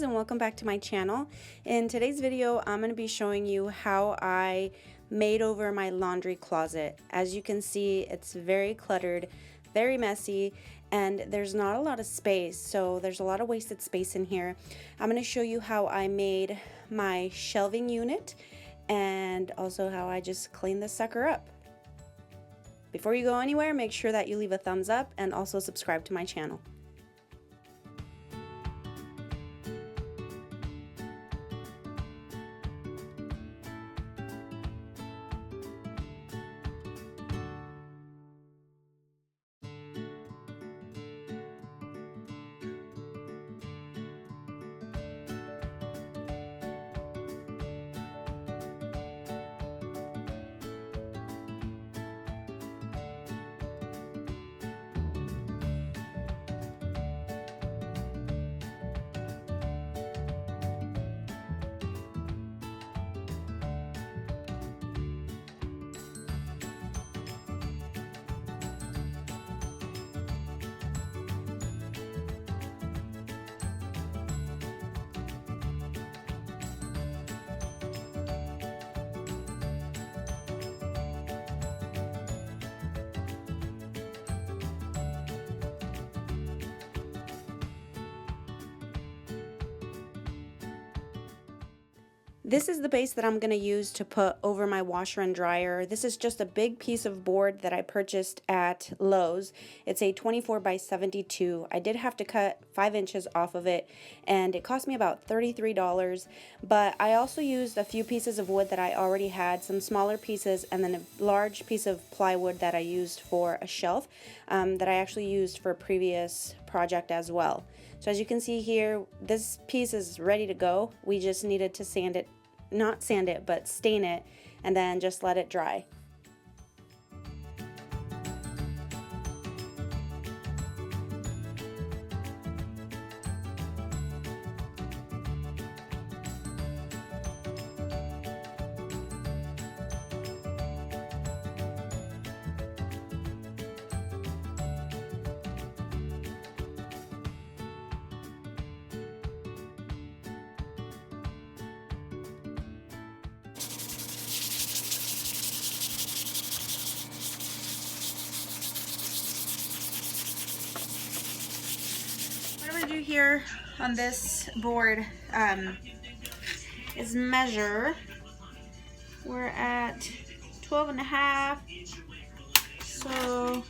and welcome back to my channel. In today's video, I'm going to be showing you how I made over my laundry closet. As you can see, it's very cluttered, very messy, and there's not a lot of space, so there's a lot of wasted space in here. I'm going to show you how I made my shelving unit and also how I just cleaned this sucker up. Before you go anywhere, make sure that you leave a thumbs up and also subscribe to my channel. This is the base that I'm going to use to put over my washer and dryer. This is just a big piece of board that I purchased at Lowe's. It's a 24 by 72. I did have to cut 5 inches off of it, and it cost me about $33. But I also used a few pieces of wood that I already had, some smaller pieces, and then a large piece of plywood that I used for a shelf that I actually used for a previous project as well. So as you can see here, this piece is ready to go. We just needed to sand it, not sand it, but stain it, and then just let it dry. What I'm going to do here on this board is measure. We're at 12.5, so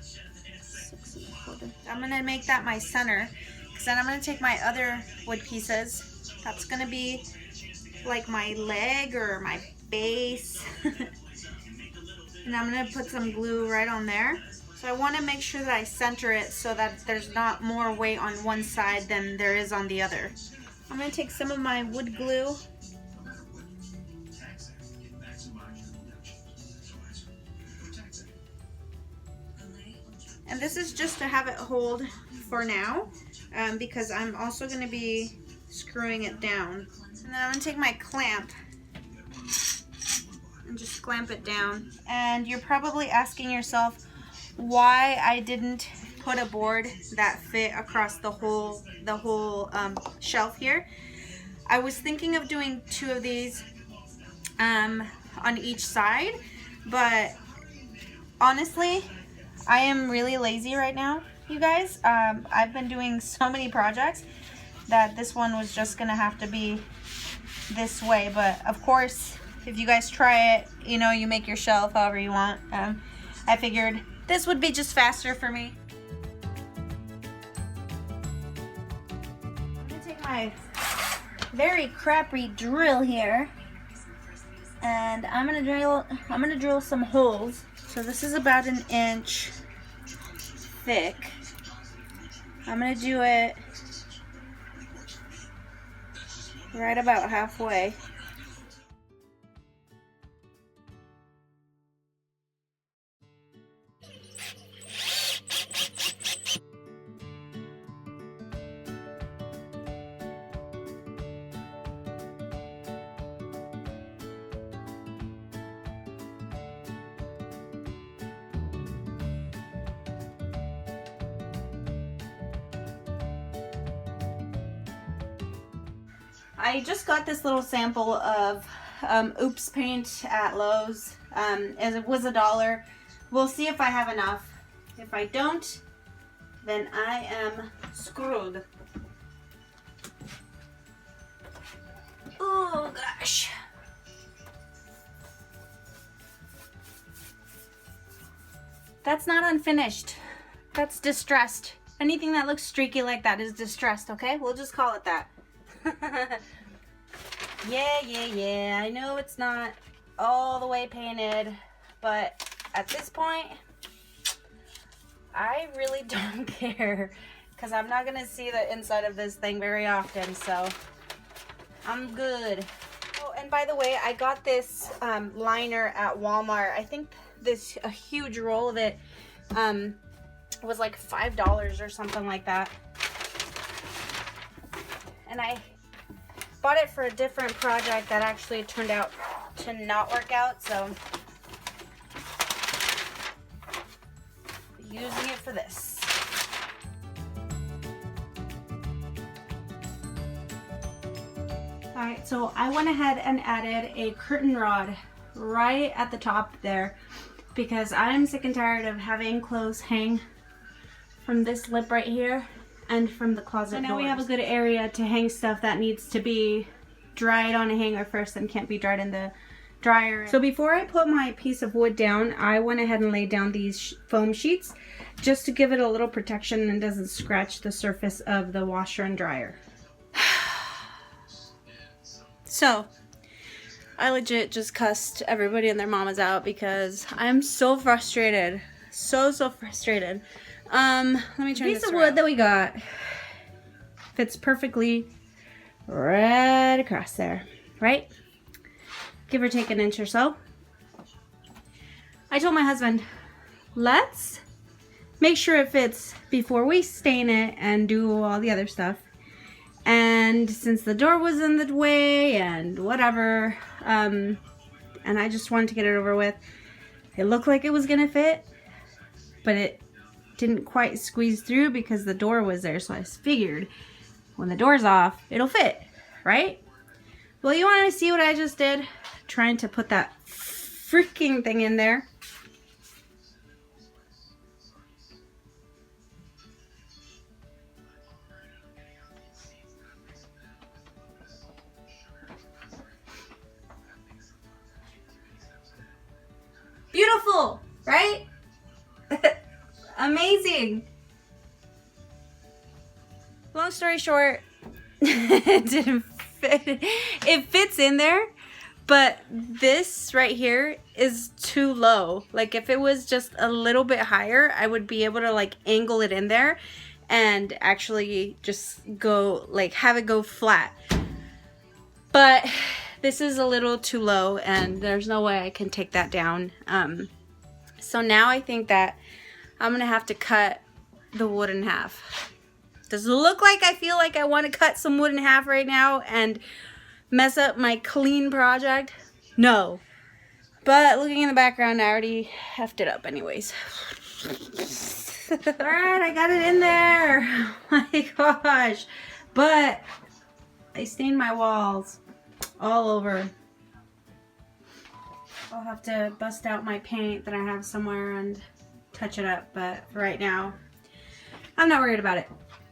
6.25. I'm going to make that my center, because then I'm going to take my other wood pieces. That's going to be like my leg or my base. And I'm going to put some glue right on there. So I want to make sure that I center it so that there's not more weight on one side than there is on the other. I'm going to take some of my wood glue. And this is just to have it hold for now, because I'm also going to be screwing it down. And then I'm going to take my clamp and just clamp it down. And you're probably asking yourself why I didn't put a board that fit across the whole shelf here. I was thinking of doing 2 of these on each side, but honestly, I am really lazy right now, you guys. I've been doing so many projects that this one was just gonna have to be this way. But of course, if you guys try it, you know, you make your shelf however you want. I figured this would be just faster for me. I'm gonna take my very crappy drill here, and I'm gonna drill some holes. So this is about 1 inch thick. I'm gonna do it right about halfway. I just got this little sample of Oops paint at Lowe's. As it was $1. We'll see if I have enough. If I don't, then I am screwed. Oh gosh. That's not unfinished. That's distressed. Anything that looks streaky like that is distressed, okay? We'll just call it that. Yeah. I know it's not all the way painted, but at this point, I really don't care because I'm not gonna see the inside of this thing very often, so I'm good. Oh, and by the way, I got this liner at Walmart. I think a huge roll of it was like $5 or something like that. And I bought it for a different project that actually turned out to not work out, so using it for this. Alright, so I went ahead and added a curtain rod right at the top there because I'm sick and tired of having clothes hang from this lip right here and from the closet doors. So now we have a good area to hang stuff that needs to be dried on a hanger first and can't be dried in the dryer. So before I put my piece of wood down, I went ahead and laid down these foam sheets just to give it a little protection and doesn't scratch the surface of the washer and dryer. So I legit just cussed everybody and their mamas out because I'm so frustrated. So frustrated. Let me turn this around. Piece of wood that we got fits perfectly right across there, right? Give or take an inch or so. I told my husband, let's make sure it fits before we stain it and do all the other stuff. And since the door was in the way and whatever, and I just wanted to get it over with, it looked like it was gonna fit, but it didn't quite squeeze through because the door was there. So I figured when the door's off, it'll fit, right? Well, you want to see what I just did? Trying to put that freaking thing in there. Beautiful, right? Amazing. Long story short, it didn't fit. It fits in there, but this right here is too low. Like if it was just a little bit higher, I would be able to like angle it in there and actually just go like have it go flat. But this is a little too low and there's no way I can take that down. So now I think that I'm gonna have to cut the wood in half. Does it look like I feel like I want to cut some wood in half right now and mess up my clean project? No. But looking in the background, I already effed it up anyways. Alright, I got it in there. Oh my gosh. But I stained my walls all over. I'll have to bust out my paint that I have somewhere and touch it up, but for right now, I'm not worried about it.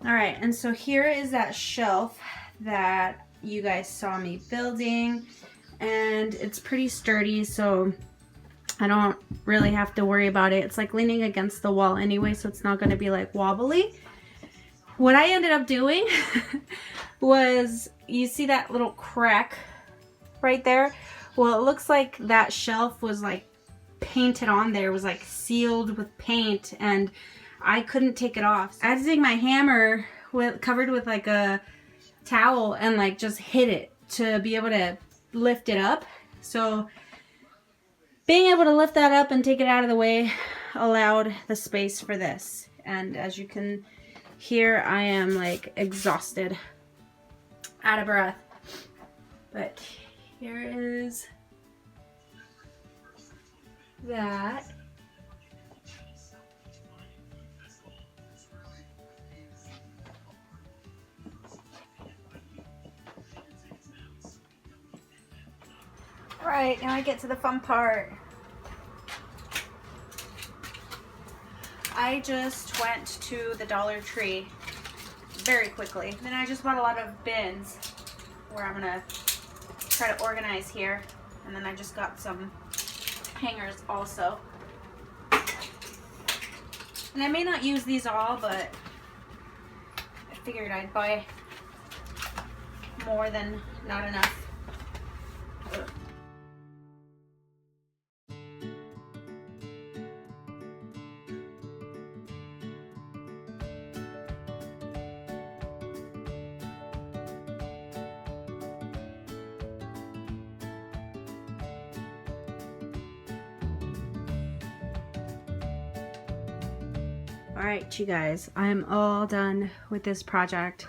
Alright, and so here is that shelf that you guys saw me building, and it's pretty sturdy, so I don't really have to worry about it. It's like leaning against the wall anyway, so it's not going to be like wobbly. What I ended up doing was, you see that little crack right there? Well, it looks like that shelf was like painted on there, was like sealed with paint, and I couldn't take it off. I had to take my hammer covered with like a towel and like just hit it to be able to lift it up. So being able to lift that up and take it out of the way allowed the space for this. And as you can hear, I am like exhausted, out of breath. But here is that. Alright, now I get to the fun part. I just went to the Dollar Tree very quickly. Then I just bought a lot of bins where I'm gonna try to organize here. And then I just got some hangers also. And I may not use these all, but I figured I'd buy more than not enough. Ugh. All right, you guys, I'm all done with this project.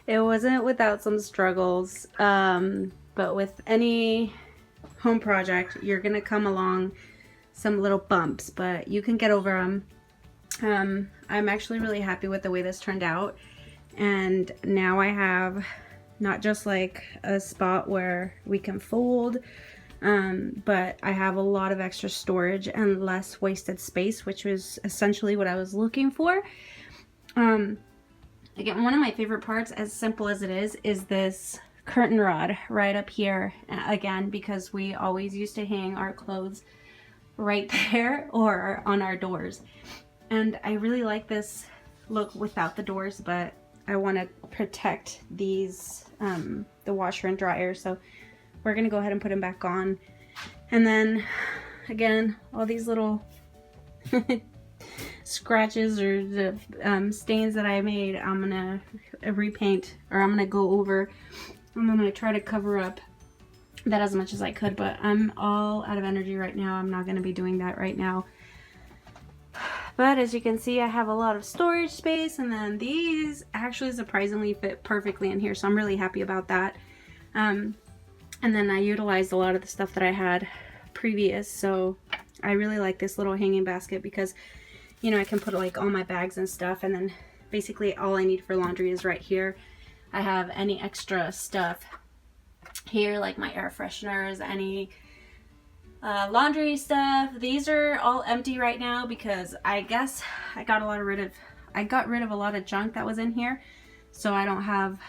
It wasn't without some struggles, but with any home project, you're gonna come along some little bumps, but you can get over them. I'm actually really happy with the way this turned out, and now I have not just like a spot where we can fold, but I have a lot of extra storage and less wasted space, which was essentially what I was looking for. Again, one of my favorite parts, as simple as it is this curtain rod right up here, again, because we always used to hang our clothes right there or on our doors. And I really like this look without the doors, but I want to protect these, the washer and dryer, so we're gonna go ahead and put them back on. And then again, all these little scratches or the stains that I made, I'm gonna repaint, or I'm gonna go over. I'm gonna try to cover up that as much as I could, but I'm all out of energy right now. I'm not gonna be doing that right now. But as you can see, I have a lot of storage space, and then these actually surprisingly fit perfectly in here, so I'm really happy about that. And then I utilized a lot of the stuff that I had previous, so I really like this little hanging basket because, you know, I can put like all my bags and stuff, and then basically all I need for laundry is right here. I have any extra stuff here, like my air fresheners, any laundry stuff. These are all empty right now because I guess I got rid of a lot of junk that was in here, so I don't have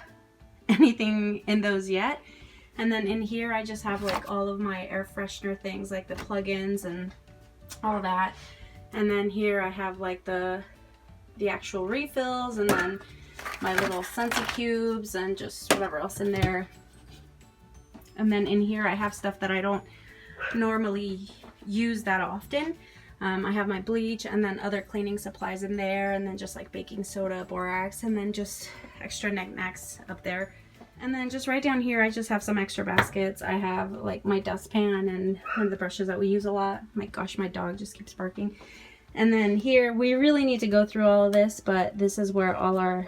anything in those yet. And then in here I just have like all of my air freshener things, like the plugins and all that. And then here I have like the actual refills, and then my little Scentsy cubes and just whatever else in there. And then in here I have stuff that I don't normally use that often. I have my bleach and then other cleaning supplies in there, and then just like baking soda, borax, and then just extra knickknacks up there. And then just right down here I just have some extra baskets. I have like my dustpan and one of the brushes that we use a lot. My gosh, my dog just keeps barking. And then here, we really need to go through all of this, but this is where all our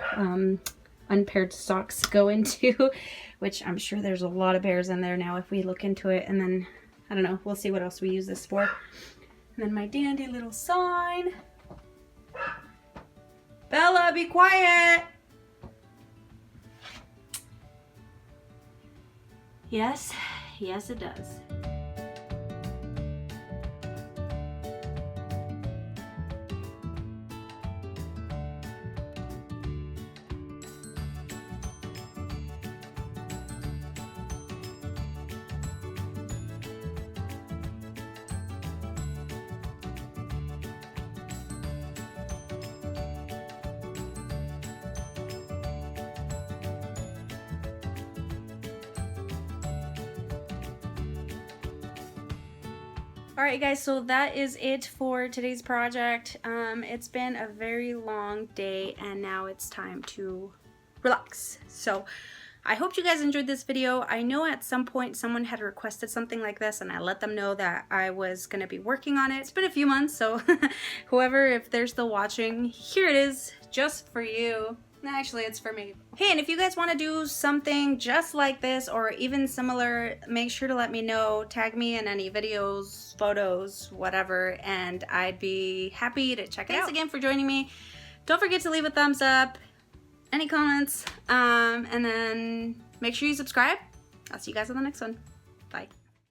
unpaired socks go into, which I'm sure there's a lot of pairs in there now if we look into it. And then, I don't know, we'll see what else we use this for. And then my dandy little sign. Bella, be quiet! Yes, yes it does. Alright guys, so that is it for today's project. It's been a very long day and now it's time to relax. So I hope you guys enjoyed this video. I know at some point someone had requested something like this and I let them know that I was going to be working on it. It's been a few months, so whoever, if they're still watching, here it is just for you. Actually, it's for me. Hey, and if you guys want to do something just like this or even similar, make sure to let me know. Tag me in any videos, photos, whatever, and I'd be happy to check it out. Thanks again for joining me. Don't forget to leave a thumbs up, any comments, and then Make sure you subscribe. I'll see you guys on the next one. Bye.